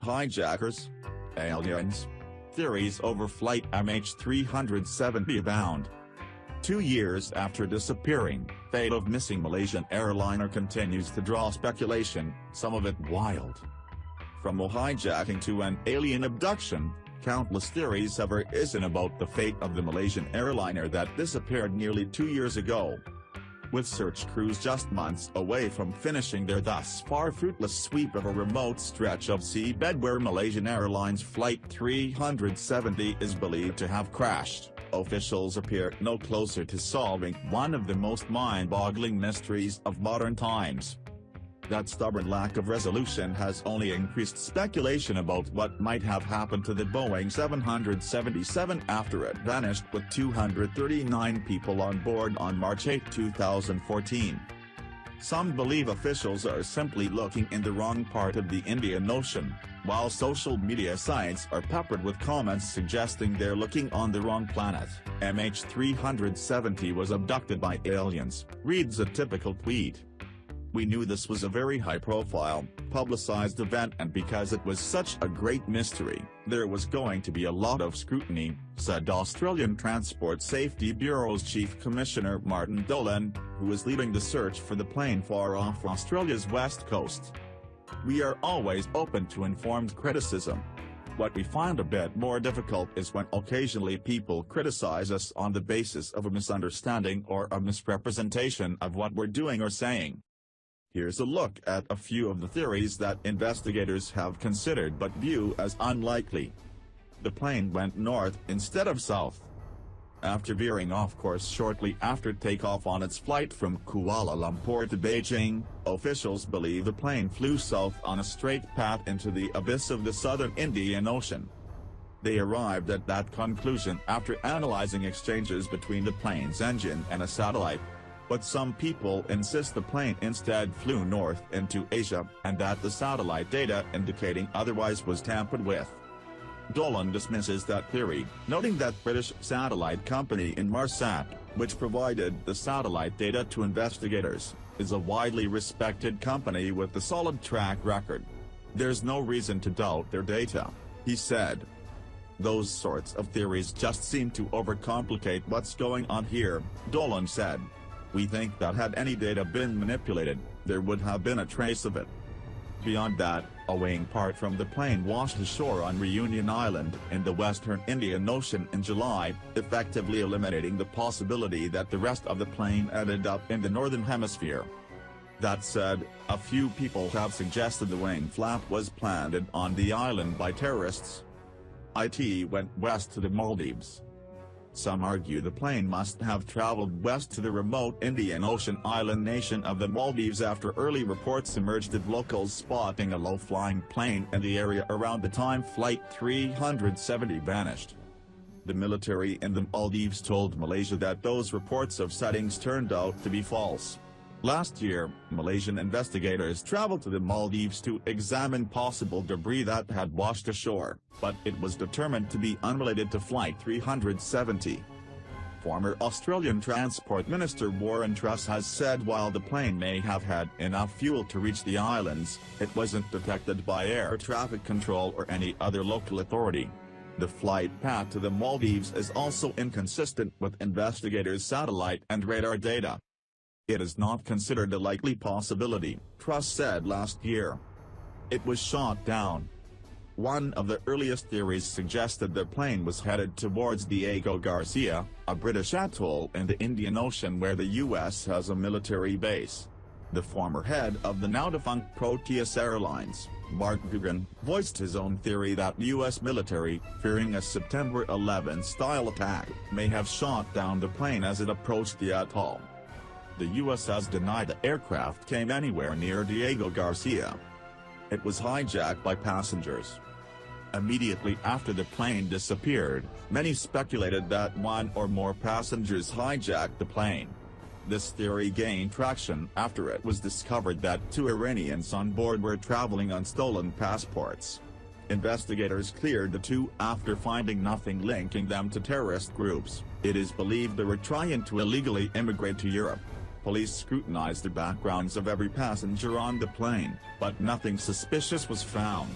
Hijackers? Aliens? Theories over Flight MH370 abound. 2 years after disappearing, fate of missing Malaysian airliner continues to draw speculation, some of it wild. From a hijacking to an alien abduction, countless theories have arisen about the fate of the Malaysian airliner that disappeared nearly 2 years ago. With search crews just months away from finishing their thus far fruitless sweep of a remote stretch of seabed where Malaysian Airlines Flight 370 is believed to have crashed, officials appear no closer to solving one of the most mind-boggling mysteries of modern times. That stubborn lack of resolution has only increased speculation about what might have happened to the Boeing 777 after it vanished with 239 people on board on March 8, 2014. Some believe officials are simply looking in the wrong part of the Indian Ocean, while social media sites are peppered with comments suggesting they're looking on the wrong planet. MH370 was abducted by aliens, reads a typical tweet. We knew this was a very high-profile, publicized event, and because it was such a great mystery, there was going to be a lot of scrutiny, said Australian Transport Safety Bureau's Chief Commissioner Martin Dolan, who was leading the search for the plane far off Australia's west coast. We are always open to informed criticism. What we find a bit more difficult is when occasionally people criticize us on the basis of a misunderstanding or a misrepresentation of what we're doing or saying. Here's a look at a few of the theories that investigators have considered but view as unlikely. The plane went north instead of south. After veering off course shortly after takeoff on its flight from Kuala Lumpur to Beijing, officials believe the plane flew south on a straight path into the abyss of the southern Indian Ocean. They arrived at that conclusion after analyzing exchanges between the plane's engine and a satellite. But some people insist the plane instead flew north into Asia, and that the satellite data indicating otherwise was tampered with. Dolan dismisses that theory, noting that British satellite company Inmarsat, which provided the satellite data to investigators, is a widely respected company with a solid track record. There's no reason to doubt their data, he said. Those sorts of theories just seem to overcomplicate what's going on here, Dolan said. We think that had any data been manipulated, there would have been a trace of it. Beyond that, a wing part from the plane washed ashore on Reunion Island in the western Indian Ocean in July, effectively eliminating the possibility that the rest of the plane ended up in the northern hemisphere. That said, a few people have suggested the wing flap was planted on the island by terrorists. It went west to the Maldives. Some argue the plane must have traveled west to the remote Indian Ocean island nation of the Maldives after early reports emerged of locals spotting a low-flying plane in the area around the time Flight 370 vanished. The military in the Maldives told Malaysia that those reports of sightings turned out to be false. Last year, Malaysian investigators traveled to the Maldives to examine possible debris that had washed ashore, but it was determined to be unrelated to Flight 370. Former Australian Transport Minister Warren Truss has said while the plane may have had enough fuel to reach the islands, it wasn't detected by air traffic control or any other local authority. The flight path to the Maldives is also inconsistent with investigators' satellite and radar data. It is not considered a likely possibility, Truss said last year. It was shot down. One of the earliest theories suggested the plane was headed towards Diego Garcia, a British atoll in the Indian Ocean where the U.S. has a military base. The former head of the now-defunct Proteus Airlines, Mark Dugan, voiced his own theory that U.S. military, fearing a September 11-style attack, may have shot down the plane as it approached the atoll. The U.S. has denied the aircraft came anywhere near Diego Garcia. It was hijacked by passengers. Immediately after the plane disappeared, many speculated that one or more passengers hijacked the plane. This theory gained traction after it was discovered that 2 Iranians on board were traveling on stolen passports. Investigators cleared the 2 after finding nothing linking them to terrorist groups. It is believed they were trying to illegally immigrate to Europe. Police scrutinized the backgrounds of every passenger on the plane, but nothing suspicious was found.